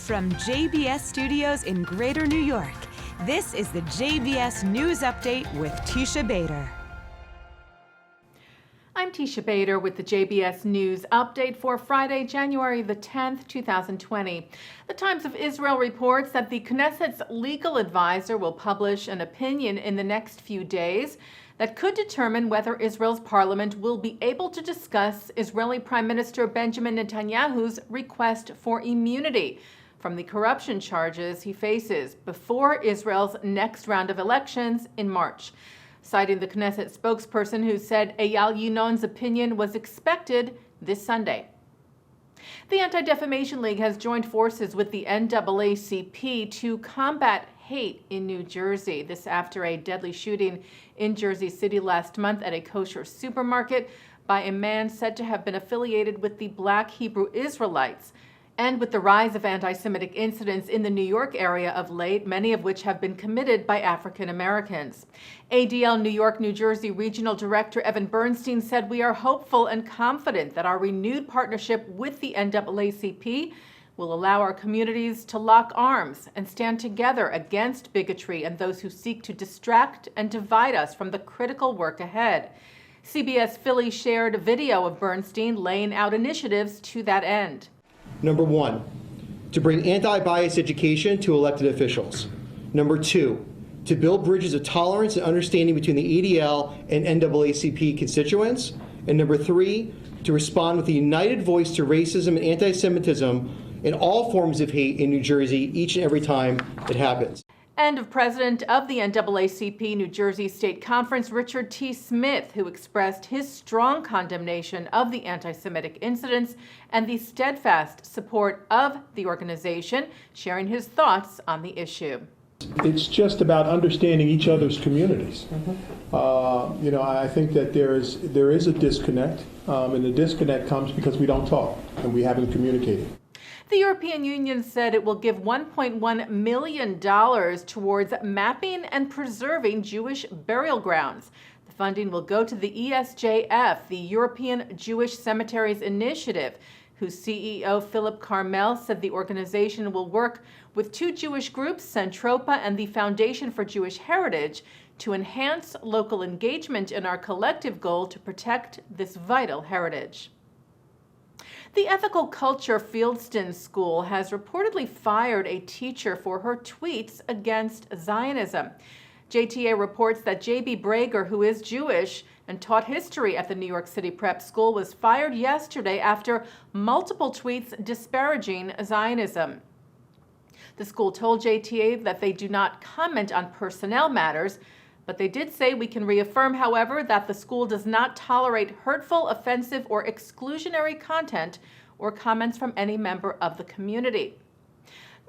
From JBS Studios in Greater New York, this is the JBS News Update with Teisha Bader. I'm Teisha Bader with the JBS News Update for Friday, January the 10th, 2020. The Times of Israel reports that the Knesset's legal advisor will publish an opinion in the next few days that could determine whether Israel's parliament will be able to discuss Israeli Prime Minister Benjamin Netanyahu's request for immunity from the corruption charges he faces before Israel's next round of elections in March. Citing the Knesset spokesperson who said Eyal Yinon's opinion was expected this Sunday. The Anti-Defamation League has joined forces with the NAACP to combat hate in New Jersey. This after a deadly shooting in Jersey City last month at a kosher supermarket by a man said to have been affiliated with the Black Hebrew Israelites. And with the rise of anti-Semitic incidents in the New York area of late, many of which have been committed by African Americans. ADL New York, New Jersey Regional Director Evan Bernstein said, "We are hopeful and confident that our renewed partnership with the NAACP will allow our communities to lock arms and stand together against bigotry and those who seek to distract and divide us from the critical work ahead." CBS Philly shared a video of Bernstein laying out initiatives to that end. Number one, to bring anti-bias education to elected officials. Number two, to build bridges of tolerance and understanding between the ADL and NAACP constituents. And number three, to respond with a united voice to racism and anti-Semitism and all forms of hate in New Jersey each and every time it happens. And of President of the NAACP New Jersey State Conference, Richard T. Smith, who expressed his strong condemnation of the anti-Semitic incidents and the steadfast support of the organization, sharing his thoughts on the issue. It's just about understanding each other's communities. I think that there is a disconnect, and the disconnect comes because we don't talk and we haven't communicated. The European Union said it will give $1.1 million towards mapping and preserving Jewish burial grounds. The funding will go to the ESJF, the European Jewish Cemeteries Initiative, whose CEO Philip Carmel said the organization will work with two Jewish groups, Centropa and the Foundation for Jewish Heritage, to enhance local engagement in our collective goal to protect this vital heritage. The Ethical Culture Fieldston School has reportedly fired a teacher for her tweets against Zionism. JTA reports that J.B. Brager, who is Jewish and taught history at the New York City Prep School, was fired yesterday after multiple tweets disparaging Zionism. The school told JTA that they do not comment on personnel matters, but they did say, "We can reaffirm, however, that the school does not tolerate hurtful, offensive, or exclusionary content or comments from any member of the community."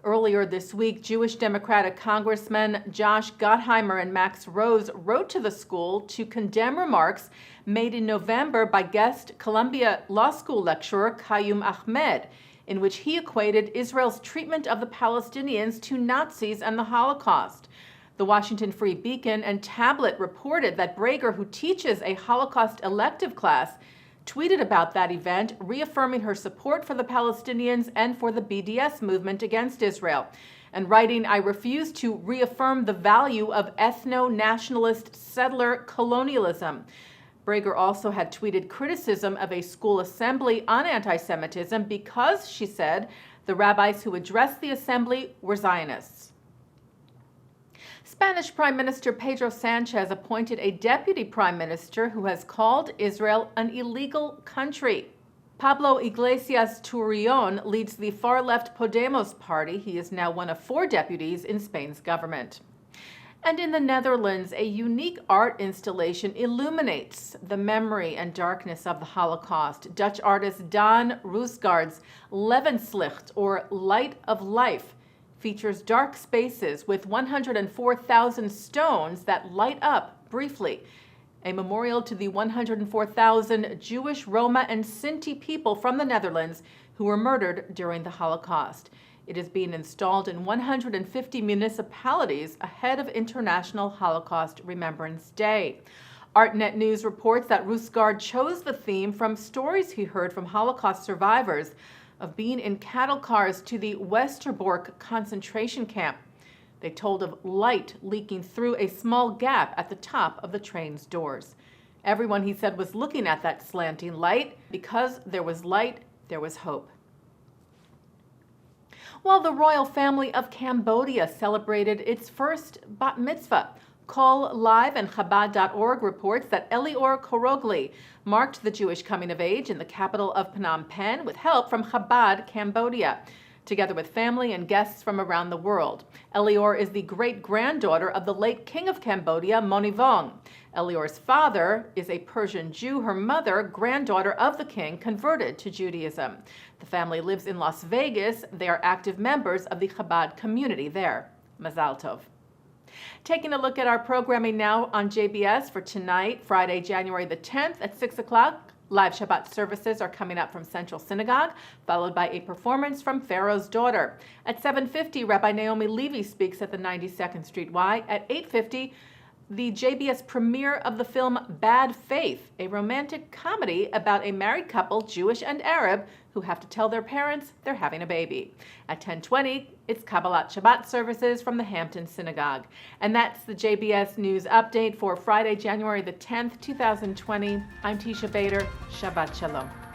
Earlier this week, Jewish Democratic Congressmen Josh Gottheimer and Max Rose wrote to the school to condemn remarks made in November by guest Columbia Law School lecturer Qayyum Ahmed, in which he equated Israel's treatment of the Palestinians to Nazis and the Holocaust. The Washington Free Beacon and Tablet reported that Brager, who teaches a Holocaust elective class, tweeted about that event, reaffirming her support for the Palestinians and for the BDS movement against Israel, and writing, "I refuse to reaffirm the value of ethno-nationalist settler colonialism." Brager also had tweeted criticism of a school assembly on anti-Semitism because, she said, the rabbis who addressed the assembly were Zionists. Spanish Prime Minister Pedro Sanchez appointed a deputy prime minister who has called Israel an illegal country. Pablo Iglesias Turrion leads the far-left Podemos party. He is now one of 4 deputies in Spain's government. And in the Netherlands, a unique art installation illuminates the memory and darkness of the Holocaust. Dutch artist Daan Roosgaard's Levenslicht, or Light of Life, features dark spaces with 104,000 stones that light up briefly, a memorial to the 104,000 Jewish, Roma, and Sinti people from the Netherlands who were murdered during the Holocaust. It is being installed in 150 municipalities ahead of International Holocaust Remembrance Day. ArtNet News reports that Roosgaard chose the theme from stories he heard from Holocaust survivors, of being in cattle cars to the Westerbork concentration camp. They told of light leaking through a small gap at the top of the train's doors. Everyone, he said, was looking at that slanting light. Because there was light, there was hope. While the royal family of Cambodia celebrated its first bat mitzvah, Call Live and Chabad.org reports that Elior Korogli marked the Jewish coming of age in the capital of Phnom Penh with help from Chabad Cambodia, together with family and guests from around the world. Elior is the great-granddaughter of the late king of Cambodia, Monivong. Elior's father is a Persian Jew. Her mother, granddaughter of the king, converted to Judaism. The family lives in Las Vegas. They are active members of the Chabad community there. Mazal Tov. Taking a look at our programming now on JBS for tonight, Friday, January the 10th at 6 o'clock. Live Shabbat services are coming up from Central Synagogue, followed by a performance from Pharaoh's Daughter. At 7:50, Rabbi Naomi Levy speaks at the 92nd Street Y. At 8:50, the JBS premiere of the film Bad Faith, a romantic comedy about a married couple, Jewish and Arab, who have to tell their parents they're having a baby. At 10:20, it's Kabbalat Shabbat services from the Hampton Synagogue. And that's the JBS News Update for Friday, January the 10th, 2020. I'm Teisha Bader. Shabbat Shalom.